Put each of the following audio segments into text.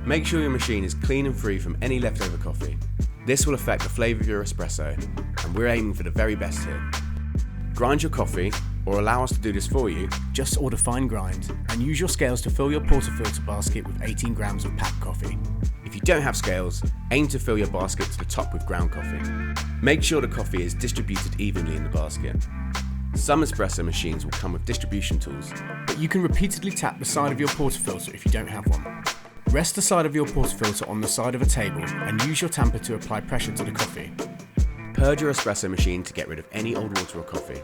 Make sure your machine is clean and free from any leftover coffee. This will affect the flavour of your espresso, and we're aiming for the very best here. Grind your coffee, or allow us to do this for you. Just order fine grind and use your scales to fill your portafilter basket with 18 grams of Pact Coffee. If you don't have scales, aim to fill your basket to the top with ground coffee. Make sure the coffee is distributed evenly in the basket. Some espresso machines will come with distribution tools, but you can repeatedly tap the side of your portafilter if you don't have one. Rest the side of your portafilter on the side of a table and use your tamper to apply pressure to the coffee. Purge your espresso machine to get rid of any old water or coffee.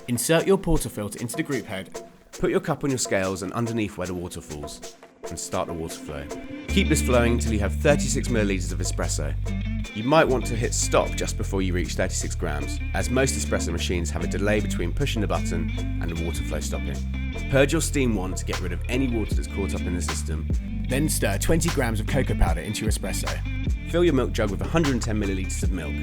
Insert your portafilter into the group head. Put your cup on your scales and underneath where the water falls, and start the water flow. Keep this flowing until you have 36 millilitres of espresso. You might want to hit stop just before you reach 36 grams, as most espresso machines have a delay between pushing the button and the water flow stopping. Purge your steam wand to get rid of any water that's caught up in the system. Then stir 20 grams of cocoa powder into your espresso. Fill your milk jug with 110 millilitres of milk.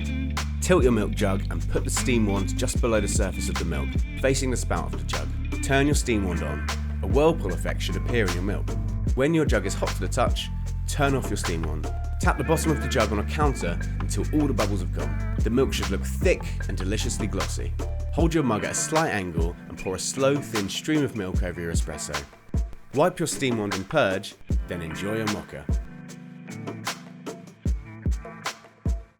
Tilt your milk jug and put the steam wand just below the surface of the milk, facing the spout of the jug. Turn your steam wand on. A whirlpool effect should appear in your milk. When your jug is hot to the touch, turn off your steam wand. Tap the bottom of the jug on a counter until all the bubbles have gone. The milk should look thick and deliciously glossy. Hold your mug at a slight angle and pour a slow, thin stream of milk over your espresso. Wipe your steam wand and purge, then enjoy your mocha.